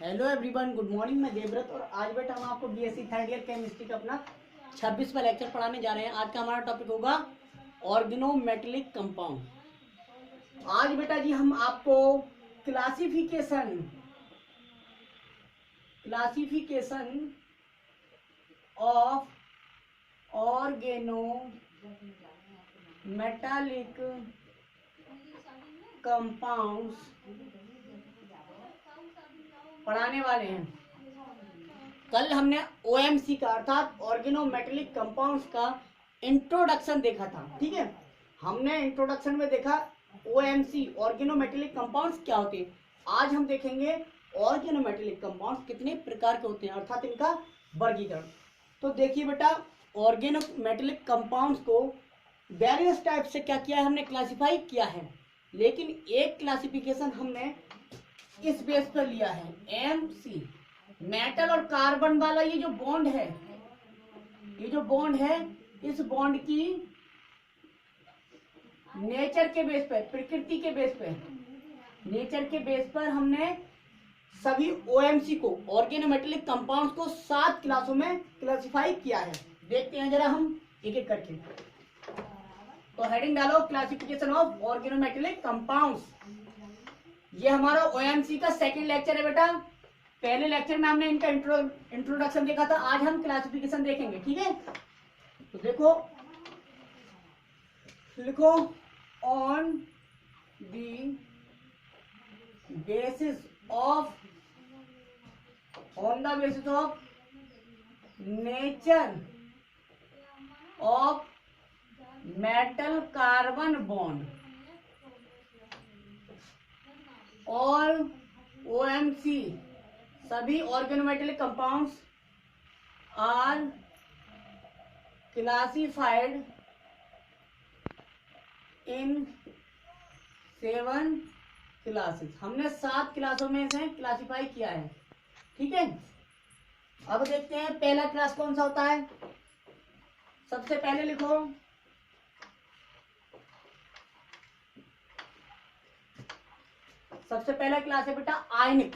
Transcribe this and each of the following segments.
Hello everyone, good morning. मैं देवव्रत और आज बेटा हम आपको बीएससी थर्ड ईयर केमिस्ट्री का अपना 26वां लेक्चर पढ़ाने जा रहे हैं। आज का हमारा टॉपिक होगा ऑर्गेनोमेटेलिक कंपाउंड। आज बेटा जी हम आपको क्लासिफिकेशन ऑफ ऑर्गेनोमेटेलिक कंपाउंड्स पढ़ाने वाले हैं। कल हमने ओएमसी का अर्थात ऑर्गेनोमेटेलिक कंपाउंड्स का इंट्रोडक्शन देखा था। ठीक है, हमने इंट्रोडक्शन में देखा ओएमसी ऑर्गेनोमेटेलिक कंपाउंड्स क्या होते हैं। आज हम देखेंगे ऑर्गेनोमेटेलिक कंपाउंड्स कितने प्रकार के होते हैं अर्थात इनका वर्गीकरण। तो देखिए बेटा, ऑर्गेनोमेटेलिक कंपाउंड्स को वेरियस टाइप से क्या किया है, हमने क्लासिफाई किया है। लेकिन एक क्लासिफिकेशन हमने इस बेस पर लिया है, एमसी। मेटल और कार्बन वाला ये जो बॉन्ड है, इस बॉन्ड की नेचर के बेस पर, प्रकृति के बेस पर, नेचर के बेस पर हमने सभी ओएमसी को, ऑर्गेनोमेटेलिक कंपाउंड्स को 7 क्लासों में क्लासिफाई किया है। देखते हैं जरा हम एक एक करके। तो हेडिंग डालो, क्लासिफिकेशन ऑफ ऑर्गेनोमेटेलिक कंपाउंड्स। ये हमारा ओएमसी का सेकंड लेक्चर है बेटा। पहले लेक्चर में हमने इनका इंट्रोडक्शन देखा था, आज हम क्लासिफिकेशन देखेंगे। ठीक है, तो देखो, लिखो on the basis of nature of metal carbon bond और ओएमसी, सभी organometallic compounds are classified in 7 classes. हमने 7 क्लासों में से क्लासिफाई किया है। ठीक है, अब देखते हैं पहला क्लास कौन सा होता है। सबसे पहले लिखो सबसे पहला क्लास है बेटा आयनिक।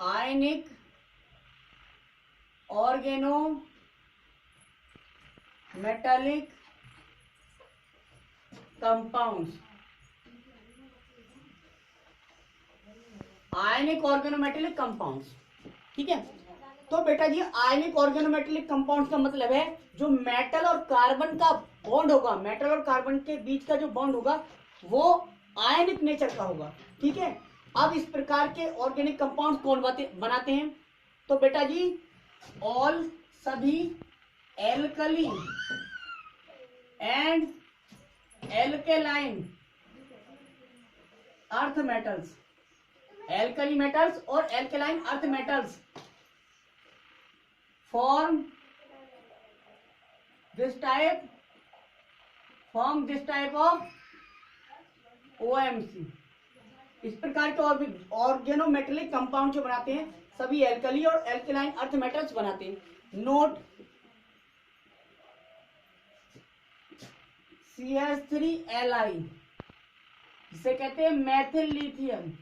आयनिक ऑर्गेनोमेटेलिक कंपाउंड्स। आयनिक ऑर्गेनोमेटेलिक कंपाउंड्स, ठीक है। तो बेटा जी आयनिक ऑर्गेनोमेटेलिक कंपाउंड्स का मतलब है जो मेटल और कार्बन का बॉन्ड होगा, मेटल और कार्बन के बीच का जो बॉन्ड होगा वो आयनिक नेचर का होगा। ठीक है, अब इस प्रकार के ऑर्गेनिक कंपाउंड कौन बनाते हैं, तो बेटा जी ऑल, सभी alkali and alkaline earth metals, alkali metals और alkaline earth metals form this type of OMC। इस प्रकार के ऑर्गेनोमेटेलिक कंपाउंड जो बनाते हैं सभी एल्कली और एल्केलाइन अर्थ मेटल्स बनाते हैं। नोट CH3Li, जिसे कहते हैं मैथिल लिथियम।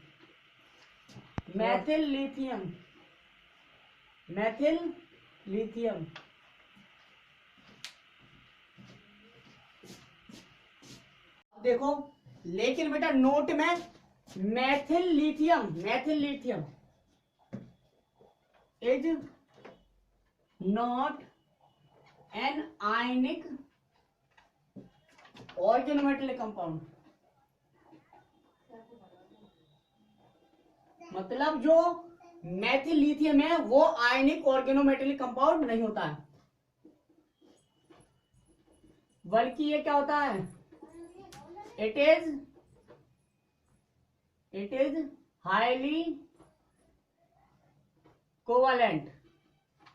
देखो, लेकिन बेटा नोट में Maithil lithium is not an ionic organometallic compound. मतलब जो मैथिल लिथियम है वो आयनिक ऑर्गेनोमेटेलिक कंपाउंड नहीं होता है, बल्कि ये क्या होता है, इट इज हाईली कोवलेंट।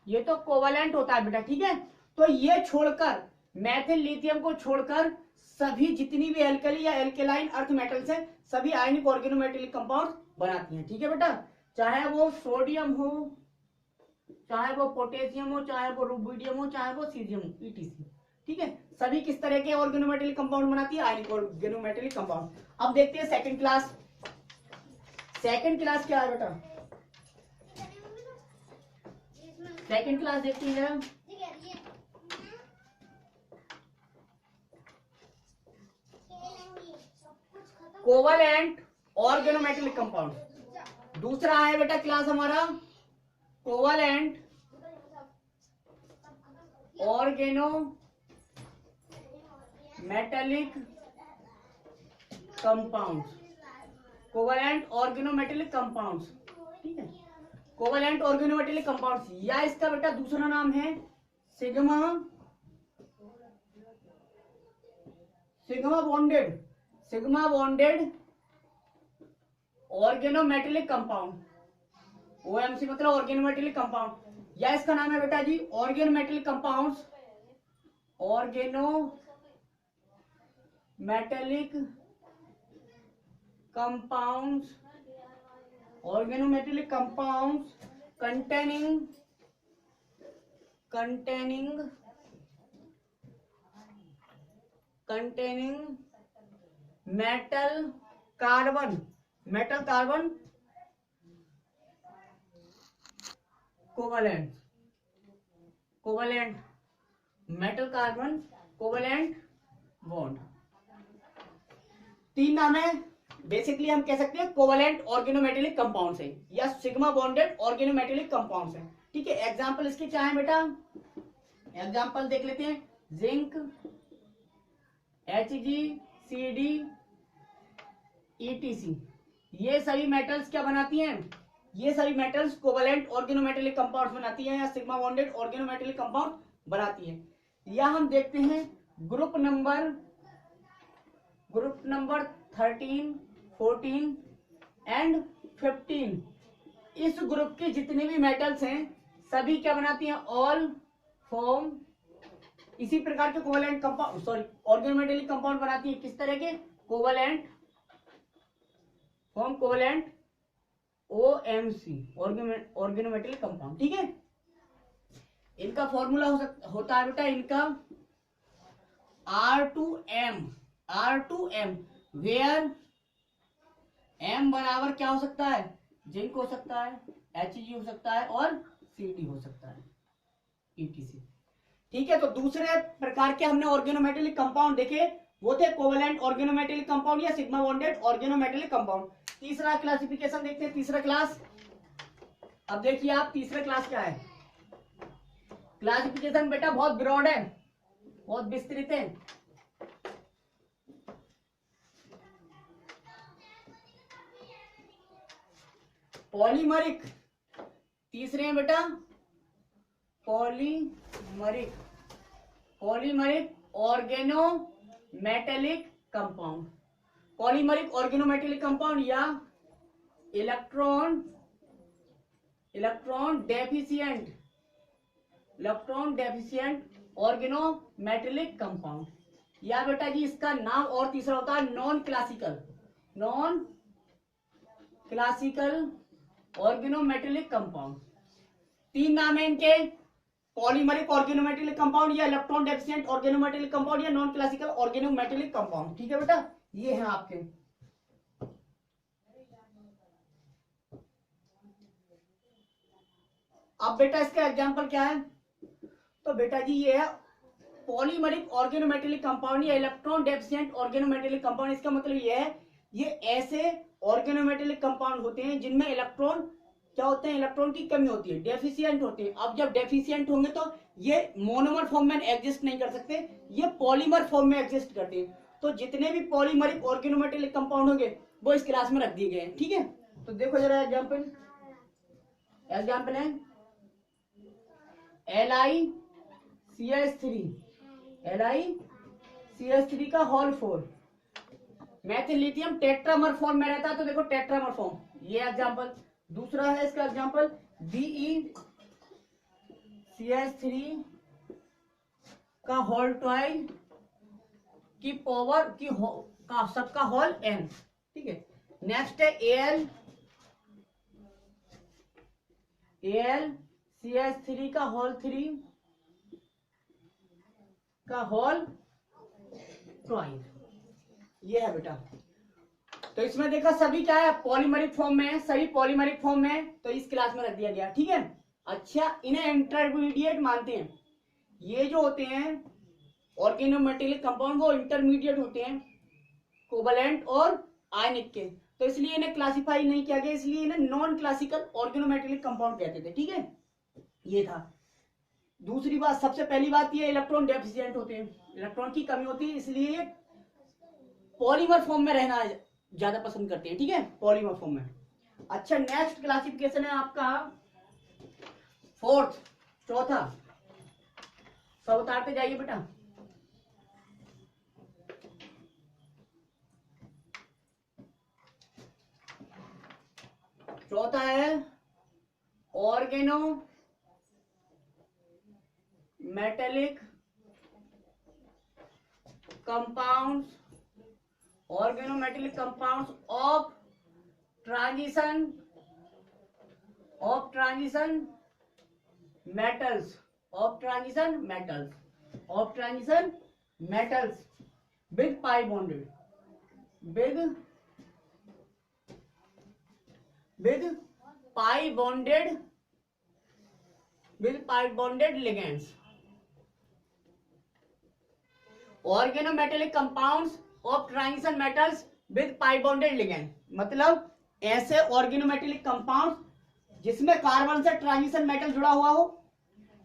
ये तो कोवलेंट होता है बेटा। ठीक है, तो ये छोड़कर, मैथिल लिथियम को छोड़कर सभी जितनी भी एल्कली या एल्केलाइन अर्थ मेटल्स है सभी आयनिक ऑर्गेनोमेटेलिक कंपाउंड बनाती हैं। ठीक है बेटा, चाहे वो सोडियम हो, चाहे वो पोटेशियम हो, चाहे वो रुबिडियम हो, चाहे वो सीजियम हो, ETC। ठीक है, सभी किस तरह के ऑर्गेनोमेटेलिक कंपाउंड बनाती है? आयनिक ऑर्गेनोमेटेलिक कंपाउंड। अब देखते हैं सेकंड क्लास। सेकंड क्लास क्या है बेटा? सेकंड क्लास देखते हैं। Covalent organometallic compound. दूसरा है बेटा क्लास हमारा covalent organometallic compounds. Covalent organometallic compounds, ठीक है, कोवलेंट ऑर्गेनोमेटेलिक कंपाउंड्स, या इसका बेटा दूसरा नाम है sigma bonded organometallic compound. OMC मतलब ऑर्गेनोमेटेलिक कंपाउंड, या इसका नाम है बेटा जी organometallic compounds. Organometallic compounds containing metal carbon covalent metal carbon covalent bond। तीन नाम है, बेसिकली हम कह सकते हैं कोवलेंट ऑर्गेनोमेटेलिक कंपाउंड्स है या सिग्मा बॉन्डेड ऑर्गेनोमेटेलिक कंपाउंड्स है, ठीक है। एग्जांपल इसके क्या है बेटा? एग्जांपल देख लेते हैं। जिंक, HgCd, EtC, ये सभी मेटल्स क्या बनाती हैं? ये सभी मेटल्स कोवलेंट ऑर्गेनोमेटेलिक कंपाउंड्स बनाती हैं या सिग्मा बॉन्डेड ऑर्गेनोमेटेलिक कंपाउंड बनाती हैं। या हम देखते हैं ग्रुप नंबर 13, 14 एंड 15। इस ग्रुप के जितने भी मेटल्स हैं सभी क्या बनाती हैं? ऑल फॉर्म इसी प्रकार के कोवलेंट कंपाउंड ऑर्गेनोमेटेलिक कंपाउंड बनाती है। किस तरह के? कोवलेंट OMC ऑर्गेनोमेटेलिक कंपाउंड, ठीक है। इनका फॉर्मूला होता है बेटा इनका R2M, वेयर M बराबर क्या हो सकता है? जिंक हो सकता है, Hg हो सकता है और Cd हो सकता है, EtC, ठीक है। तो दूसरे प्रकार के हमने ऑर्गेनोमेटेलिक कंपाउंड देखे, वो थे कोवलेंट ऑर्गेनोमेटेलिक कंपाउंड या सिग्मा बॉन्डेड ऑर्गेनोमेटेलिक कंपाउंड। तीसरा क्लासिफिकेशन देखते हैं, तीसरा क्लास। अब देखिए आप तीसरा क्लास क्या है? क्लासिफिकेशन बेटा बहुत ब्रॉड है, बहुत विस्तृत है। पॉलीमरिक, तीसरे हैं बेटा polymeric organometallic compound. Polymeric organometallic compound या इलेक्ट्रॉन डेफिशिएंट ऑर्गेनोमेटेलिक कंपाउंड, या बेटा जी इसका नाम और तीसरा होता है नॉन क्लासिकल ऑर्गेनोमेटेलिक कंपाउंड। तीन नाम है इनके, पॉलीमरिक ऑर्गेनोमेटेलिक कंपाउंड या इलेक्ट्रॉन डेफिशिएंट ऑर्गेनोमेटेलिक कंपाउंड या नॉन क्लासिकल ऑर्गेनोमेटेलिक कंपाउंड, ठीक है बेटा। ये हैं आपके। अब बेटा इसका एग्जांपल क्या है? तो बेटा जी ये है पॉलीमरिक ऑर्गेनोमेटेलिक कंपाउंड या इलेक्ट्रॉन डेफिशिएंट ऑर्गेनोमेटेलिक कंपाउंड। इसका मतलब ये है ये ऐसे ऑर्गेनोमेटेलिक कंपाउंड होते हैं जिनमें इलेक्ट्रॉन क्या होते हैं? इलेक्ट्रॉन की कमी होती है, डेफिशिएंट होते हैं। अब जब डेफिशिएंट होंगे तो ये मोनोमर फॉर्म में एग्जिस्ट नहीं कर सकते, ये पॉलीमर फॉर्म में एग्जिस्ट करते हैं। तो जितने भी पॉलीमरिक ऑर्गेनोमेटेलिक कंपाउंड होंगे वो इस क्लास में रख दिए गए हैं, ठीक है। तो देखो जरा एग्जांपल है LiCH3 का होल 4 मैथिलिथियम टेट्रामर फॉर्म में रहता है, तो देखो टेट्रामर फॉर्म, ये एग्जांपल। दूसरा है इसका एग्जांपल BeCH3 का होल 12 की पावर का सबका होल n, ठीक है। नेक्स्ट है AlCH3 का होल 3 का होल ट्वाइस, ये है बेटा। तो इसमें देखा सभी क्या है, पॉलीमरिक फॉर्म में है, सभी पॉलीमरिक फॉर्म में है, तो इस क्लास में रख दिया गया, ठीक है। अच्छा, इन्हें इंटरमीडिएट मानते हैं। ये जो होते हैं ऑर्गेनोमेटेलिक कंपाउंड, वो इंटरमीडिएट होते हैं कोवलेंट और आयनिक के, तो इसलिए इन्हें क्लासिफाई नहीं किया गया, इसलिए इन्हें नॉन क्लासिकल ऑर्गेनोमेटेलिक कंपाउंड कहते थे, ठीक है। ये था। दूसरी बात, सबसे पहली बात, ये इलेक्ट्रॉन डेफिशिएंट होते हैं, इलेक्ट्रॉन की कमी होती है, इसलिए ये पॉलीमर फॉर्म में रहना ज्यादा पसंद करते हैं, ठीक है, पॉलीमर फॉर्म में। अच्छा, नेक्स्ट क्लासिफिकेशन है आपका फोर्थ, चौथा, सब उतारते जाइए बेटा। चौथा है organo metallic compounds, organometallic compounds of transition metals, of transition metals with pi bonded, with pi bonded ligands, organometallic compounds of transition metals with pi bonded ligand, मतलब ऐसे ऑर्गेनोमेटेलिक कंपाउंड जिसमें कार्बन से ट्रांजिशन मेटल जुड़ा हुआ हो,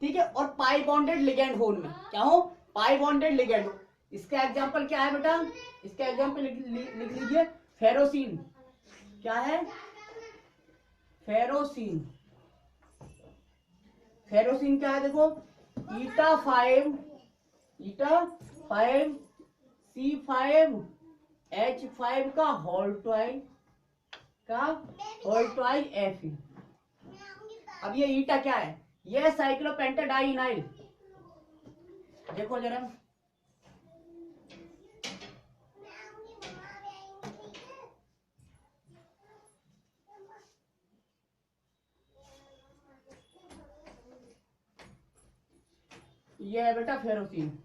ठीक है, और पाई बॉन्डेड लिगेंड हो, उनमें क्या हो, पाई बॉन्डेड लिगेंड हो। इसका एग्जांपल क्या है बेटा, इसका एग्जांपल लिख लीजिए, फेरोसिन। क्या है, फेरोसिन। फेरोसिन क्या है, देखो, ईटा 5 C5H5 का होल ट्वाइस Fe। अब ये ईटा क्या है, ये साइक्लोपेंटाडाइइनाइल, देखो जरा, ये है बेटा फेरोसिन,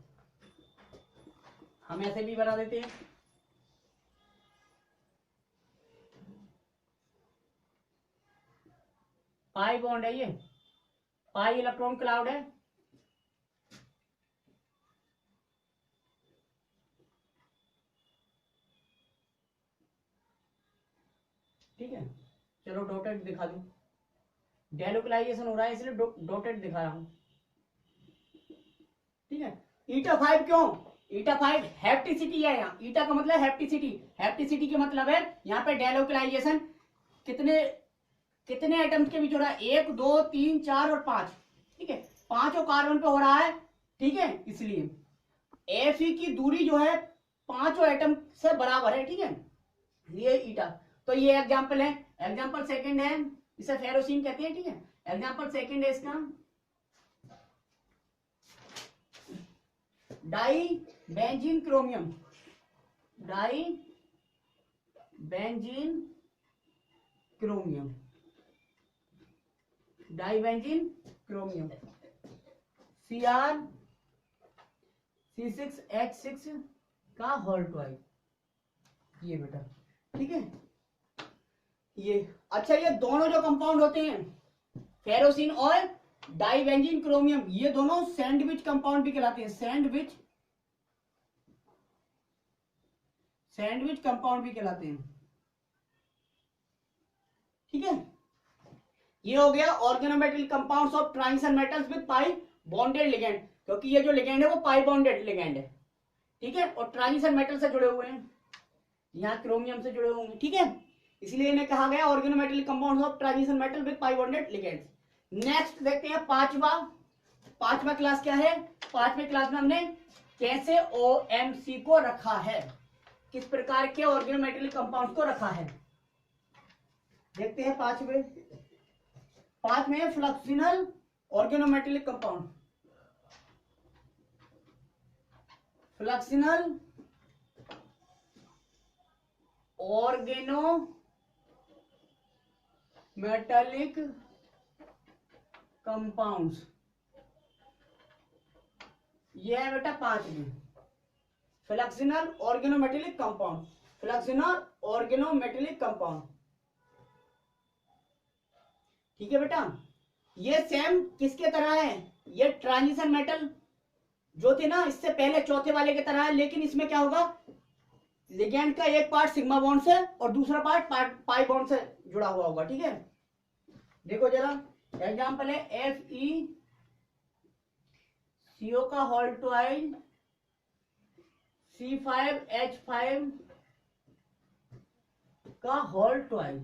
हम ऐसे भी बना देते हैं, पाई बॉन्ड है, ये पाई इलेक्ट्रॉन क्लाउड है, ठीक है। चलो डॉटेड दिखा दूं, डेलोक्लाइजेशन हो रहा है इसलिए डॉटेड दिखा रहा हूं, ठीक है। ईटा 5 क्यों, ईटा 5 हेप्टिसिटी है, यहाँ ईटा का मतलब हेप्टिसिटी, हेप्टिसिटी का मतलब है यहाँ पे डेलोक्लाइजेशन कितने एटम्स के बीच हो रहा है, 1 2 3 4 और 5, ठीक है, 5 कार्बन पे हो रहा है, ठीक है, इसलिए Fe की दूरी जो है 5 एटम से बराबर है, ठीक है, ये ईटा। तो ये एग्जांपल है, एग्जांपल सेकंड है, इसे फेरोसिन कहते हैं, ठीक है। एग्जांपल सेकंड है इसका dibenzene chromium, dibenzene chromium, dibenzene chromium, CrC6H6 का होल ट्वाइस, ये बेटा, ठीक है। ये अच्छा, ये दोनों जो कंपाउंड होते हैं फेरोसिन और डाइबेंजीन क्रोमियम, ये दोनों सैंडविच कंपाउंड भी कहलाते हैं, सैंडविच कंपाउंड भी कहलाते हैं, ठीक है। ये हो गया organometallic compounds of transition metals with pi bonded ligand, क्योंकि ये जो लिगेंड है वो पाई बॉन्डेड लिगेंड है, ठीक है, और ट्रांजिशन मेटल से जुड़े हुए हैं, यहाँ क्रोमियम से जुड़े होंगे, ठीक है, इसलिए इन्हें कहा गया organometallic compounds of transition metal with pi bonded ligands. Next देखते हैं पांचवा क्लास क्या है, पांचवें क्लास में हमने कैसे OMC को रखा है, किस प्रकार के ऑर्गेनोमेटेलिक कंपाउंड्स को रखा है, देखते हैं। पांचवें फ्लक्सिनल ऑर्गेनोमेटेलिक कंपाउंड, फ्लक्सिनल ऑर्गेनोमेटेलिक कंपाउंड्स, ये है बेटा 5 में फ्लेक्सिनल ऑर्गेनोमेटेलिक कंपाउंड, फ्लेक्सिनल ऑर्गेनोमेटेलिक कंपाउंड। ठीक है बेटा, ये सेम किसके तरह है, ये ट्रांजिशन मेटल जो थे ना इससे पहले चौथे वाले की तरह है, लेकिन इसमें क्या होगा, लिगेंड का एक पार्ट सिग्मा बॉन्ड से और दूसरा पार्ट पाई बॉन्ड से जुड़ा हुआ होगा। ठीक है, देखो जरा एग्जांपल है FeCO का होल ट्वाइल C5H5 का होल ट्वाइल,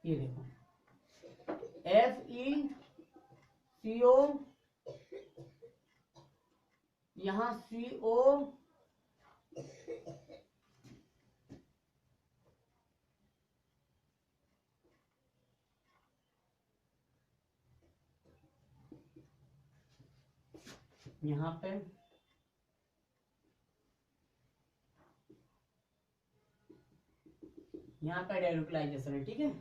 ये देखो FeCO, यहां CO, यहां पे डाइल्यूक्लाइजेशन है। ठीक है,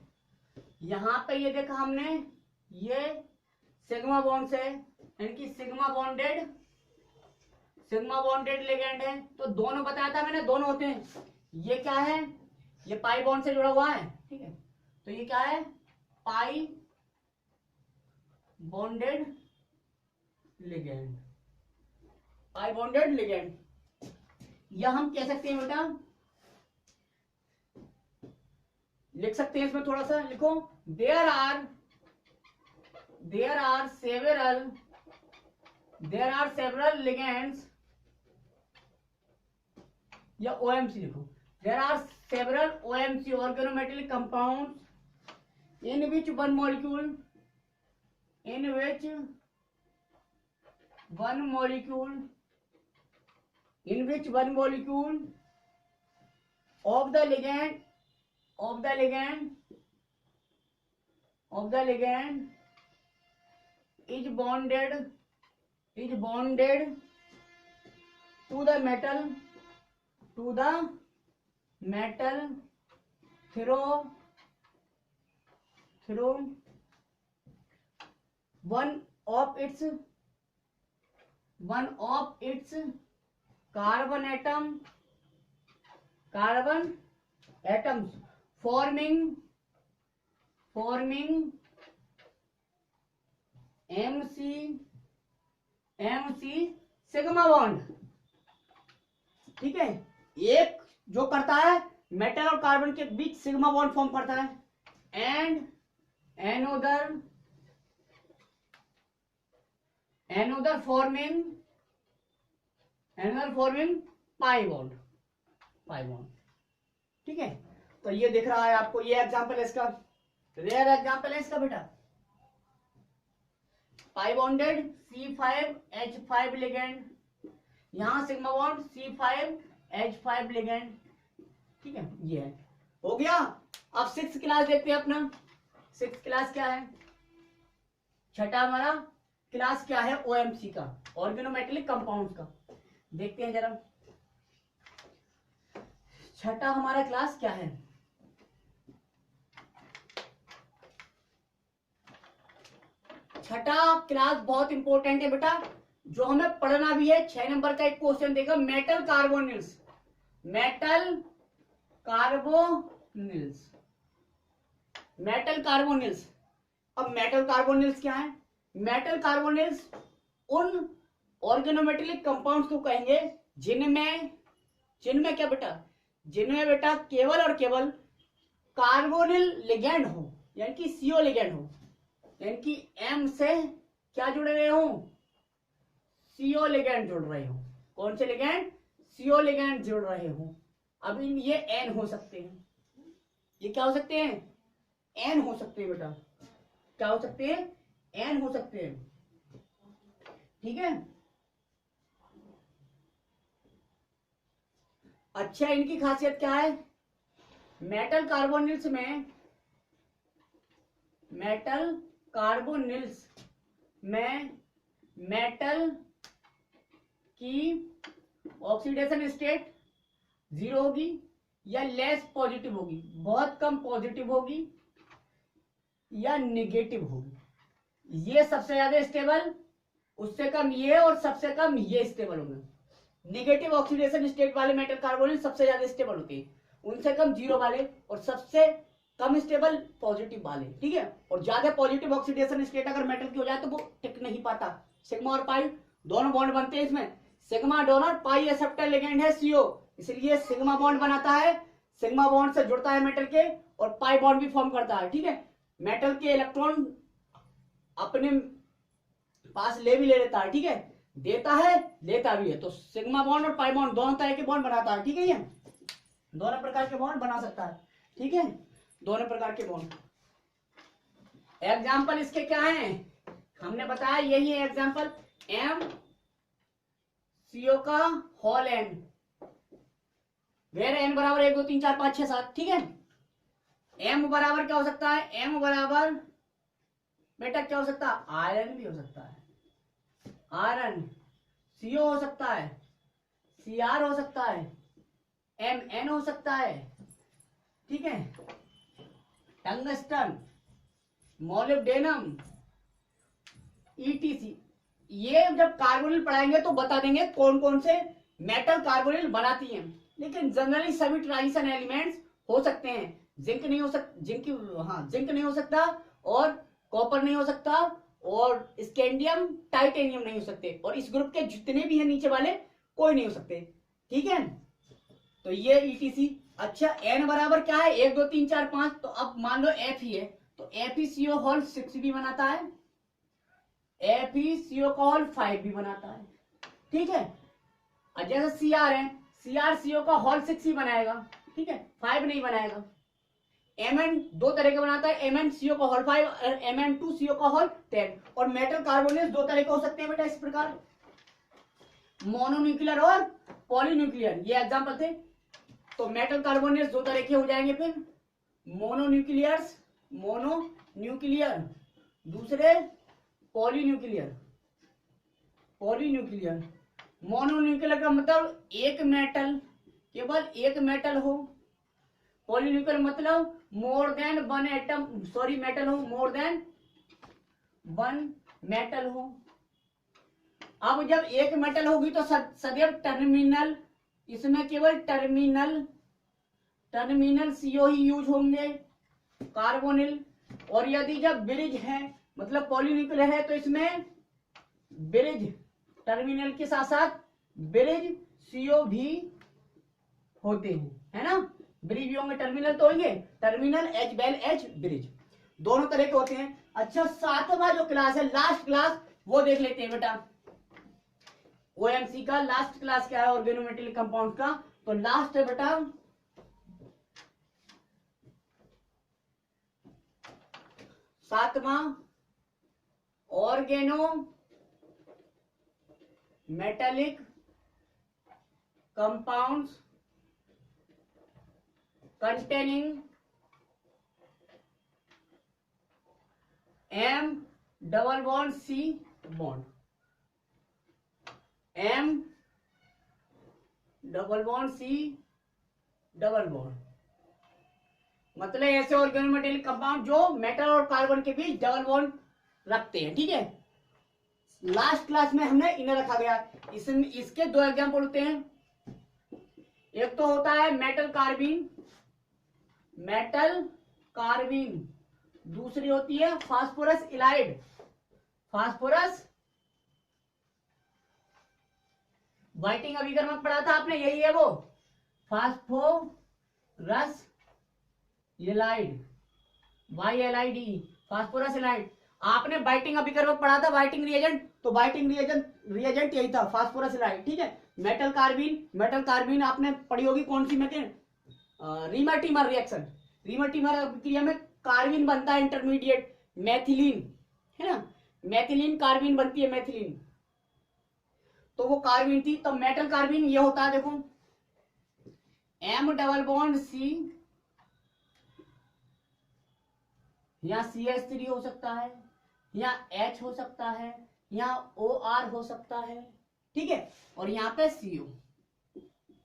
यहां पे ये देखा हमने, ये सिग्मा बॉन्ड से यानी कि सिग्मा बॉन्डेड लिगेंड है, तो दोनों बताया था मैंने, दोनों होते हैं। ये क्या है, ये पाई बॉन्ड से जुड़ा हुआ है। ठीक है, तो ये क्या है, पाई बॉन्डेड लिगेंड, पाई बॉन्डेड लिगेंड। या हम कह सकते हैं बेटा, लिख सकते हैं इसमें थोड़ा सा, लिखो देयर आर सेवरल लिगेंड्स, या OMC लिखो, there are several OMC organometallic compounds in which one molecule of the ligand is bonded to the metal through one of its carbon atoms forming MC sigma bond. ठीक है, एक जो करता है metal और carbon के बीच sigma bond form करता है, and another forming pi bond. ठीक है, तो ये दिख रहा है आपको, ये एग्जांपल है इसका, रेयर एग्जांपल है इसका बेटा, पाई बॉन्डेड C5H5 लिगेंड, यहां सिग्मा बॉन्ड C5H5 लिगेंड। ठीक है, ये है, हो गया। अब 6th क्लास देखते हैं अपना, 6th क्लास क्या है, छठा हमारा क्लास क्या है, OMC का, ऑर्गेनोमेटेलिक कंपाउंड्स का। देखते हैं जरा छठा हमारा क्लास क्या है। छठा क्लास बहुत इंपॉर्टेंट है बेटा, जो हमें पढ़ना भी है। 6 नंबर का एक क्वेश्चन देगा, मेटल कार्बोनिल्स। अब मेटल कार्बोनिल्स क्या है, मेटल कार्बोनिल्स उन ऑर्गेनोमेटेलिक कंपाउंड्स को कहेंगे जिनमें क्या बेटा, जिनमें बेटा केवल और केवल कार्बोनिल लिगेंड हो, यानी कि CO लिगेंड हो, यानी कि M से क्या जुड़ रहे हो, CO लिगेंड जुड़ रहे हो। कौन से लिगेंड, CO लिगेंड जुड़ रहे हो। अब ये N हो सकते हैं, ये क्या हो सकते हैं, N हो सकते हैं बेटा, क्या हो सकते हैं, N हो सकते हैं। ठीक है, अच्छा इनकी खासियत क्या है, मेटल कार्बोनिल्स में मेटल की ऑक्सीडेशन स्टेट 0 होगी या लेस पॉजिटिव होगी, बहुत कम पॉजिटिव होगी या निगेटिव होगी। ये सबसे ज्यादा स्टेबल उससे कम ये और सबसे कम ये स्टेबल होंगे। नेगेटिव ऑक्सीडेशन स्टेट वाले मेटल कार्बोनिल सबसे ज्यादा स्टेबल होते हैं, उनसे कम जीरो वाले और सबसे कम स्टेबल पॉजिटिव वाले, ठीक है। और ज्यादा पॉजिटिव ऑक्सीडेशन स्टेट अगर मेटल की हो जाए तो वो टिक नहीं पाता। सिग्मा और पाई दोनों बॉन्ड बनते हैं इसमें, सिग्मा डोनर पाई एक्सेप्टर लिगेंड है CO, इसलिए सिग्मा बॉन्ड बनाता है, सिग्मा बॉन्ड से जुड़ता है मेटल के और पाई बॉन्ड भी फॉर्म करता है, ठीक है। मेटल के इलेक्ट्रॉन अपने पास ले भी ले लेता है, ठीक है, देता है लेता भी है। तो सिग्मा बॉन्ड और पाई बॉन्ड दोनों तरह के बॉन्ड बनाता है, ठीक है। ये दोनों प्रकार के बॉन्ड बना सकता है, ठीक है, दोनों प्रकार के बॉन्ड। एग्जाम्पल इसके क्या हैं, हमने बताया यही है एग्जाम्पल, MCO का होल एन, वेर एन बराबर 1 2 3 4 5 6 7, ठीक है। एम बराबर क्या हो सकता है, एम बराबर बेटा क्या हो सकता है, आयरन भी हो सकता है, आयरन, CO हो सकता है, CR हो सकता है, MN हो सकता है, ठीक है, टंगस्टन, मोलिब्डेनम, ETC। ये जब कार्बोनिल पढ़ाएंगे तो बता देंगे कौन कौन से मेटल कार्बोनिल बनाती हैं, लेकिन जनरली सभी ट्रांजिशन एलिमेंट्स हो सकते हैं। जिंक नहीं हो सकता, जिंक नहीं हो सकता और कॉपर नहीं हो सकता और स्कैंडियम टाइटेनियम नहीं हो सकते, और इस ग्रुप के जितने भी हैं नीचे वाले कोई नहीं हो सकते, ठीक है। तो ये ETC। अच्छा N बराबर क्या है, 1 2 3 4 5, तो अब मान लो F ही है तो FeCO होल 6 भी बनाता है, FeCO का होल 5 भी बनाता है, ठीक है। और जैसे Cr है, CrCO का होल 6 ही बनाएगा, ठीक है, 5 नहीं बनाएगा। Mn दो तरह का बनाता है, MnCO का होल 5 और Mn2CO का होल 10। और मेटल कार्बोनेट्स दो तरह के हो सकते हैं बेटा इस प्रकार, मोनोन्यूक्लियर और पॉलीन्यूक्लियर, ये एग्जांपल थे। तो मेटल कार्बोनेट्स दो तरह के हो जाएंगे, फिर मोनोन्यूक्लियर, दूसरे पॉलीन्यूक्लियर। मोनोन्यूक्लियर का मतलब एक मेटल, केवल एक मेटल हो, पॉलीन्यूक्लियर मतलब more than one atom, sorry metal हो, मोर देन वन मेटल हो। अब जब एक मेटल होगी तो सदैव टर्मिनल, इसमें केवल टर्मिनल CO ही यूज होंगे, कार्बोनिल। और यदि जब ब्रिज है मतलब पॉलीन्यूक्लियर है तो इसमें ब्रिज, टर्मिनल के साथ साथ ब्रिज CO भी होते हैं, है ना, ब्रिज भी होंगे, टर्मिनल तो होंगे, टर्मिनल H बेल H ब्रिज, दोनों तरह के होते हैं। अच्छा 7वां जो क्लास है, लास्ट क्लास, वो देख लेते हैं बेटा। OMC का लास्ट क्लास क्या है, ऑर्गेनोमेटेलिक कंपाउंड का, तो लास्ट है बेटा 7वां organometallic compounds containing M double bond C bond, M double bond C double bond, मतलब ऐसे ऑर्गेनोमेटेलिक कंपाउंड जो मेटल और कार्बन के बीच डबल बॉन्ड रखते हैं, ठीक है। लास्ट क्लास में हमने इन्हें रखा गया, इसमें इसके दो एग्जांपल होते हैं, एक तो होता है मेटल कार्बीन, दूसरी होती है फास्फोरस इलाइड। फास्फोरस वाइटिंग अभी अगर मत पढ़ा था आपने, यही है वो phosphorus Allied, YLID, phosphorus Allied. आपने बाइटिंग अभी कर वक्त पढ़ा था बाइटिंग रिएजेंट, तो बाइटिंग रिएजेंट यही था, फास्फोरस इलाइड, ठीक है। मेटल कार्बीन आपने पढ़ी होगी कौन सी में, रीमाटीमर रिएक्शन, रीमाटीमर क्रिया में कार्बिन बनता है इंटरमीडिएट मैथिलीन, है ना, मैथिलीन कार्बिन बनती है, मैथिलीन, तो वो कार्बिन थी। तो मेटल कार्बिन ये होता है, देखो M डबल बॉन्ड C, यहाँ CH3 हो सकता है, यहाँ H हो सकता है, यहाँ OR हो सकता है, ठीक है, और यहाँ पे CO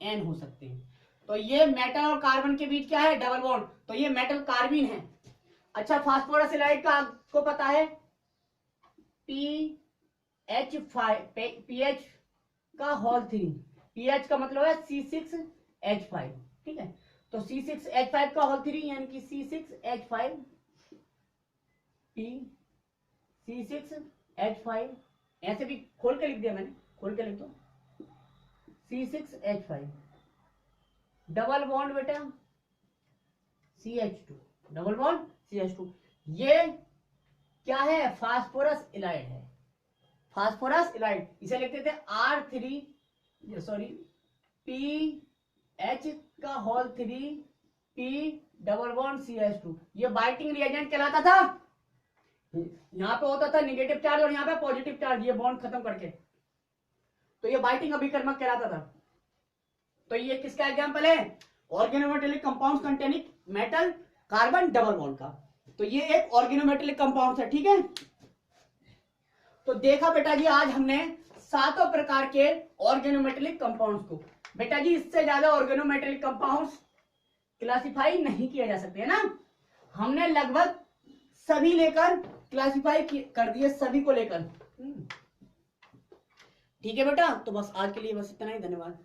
N हो सकते हैं। तो ये मेटल और कार्बन के बीच क्या है, डबल बॉन्ड, तो ये मेटल कार्बिन है। अच्छा फास्फोरस इलाइड का आपको पता है pH का होल 3, pH का मतलब है C6H5, ठीक है। तो C6H5 का होल 3 यानी कि C6H5 P C6H5, ऐसे भी खोल के लिख दिया मैंने, खोल के लिख दो C6H5 डबल बॉन्ड बेटा CH2, डबल बॉन्ड CH2। ये क्या है? फास्फोरस इलाइड है, फास्फोरस इलाइड। इसे लिखते थे R3 सॉरी PH का whole 3 P double bond CH2। ये बाइटिंग रिएजेंट कहलाता था। यहां पे होता था नेगेटिव चार्ज और यहां पे पॉजिटिव चार्ज, ये बॉन्ड खत्म करके, तो ये बाइटिंग अभिकर्मक कहलाता था। तो ये किसका एग्जांपल है? Organometallic compounds containing metal carbon double bond का। तो ये एक ऑर्गेनोमेटेलिक कंपाउंड है, ठीक है। तो देखा बेटा जी आज हमने 7 प्रकार के ऑर्गेनोमेटेलिक कंपाउंड्स को। बेटा जी इससे ज्यादा ऑर्गेनोमेटेलिक कंपाउंड्स क्लासिफाई नहीं किया जा सकते, है ना। हमने लगभग सभी लेकर क्लासिफाई कर दिए, सभी को लेकर। ठीक है बेटा, तो बस आज के लिए बस इतना ही, धन्यवाद।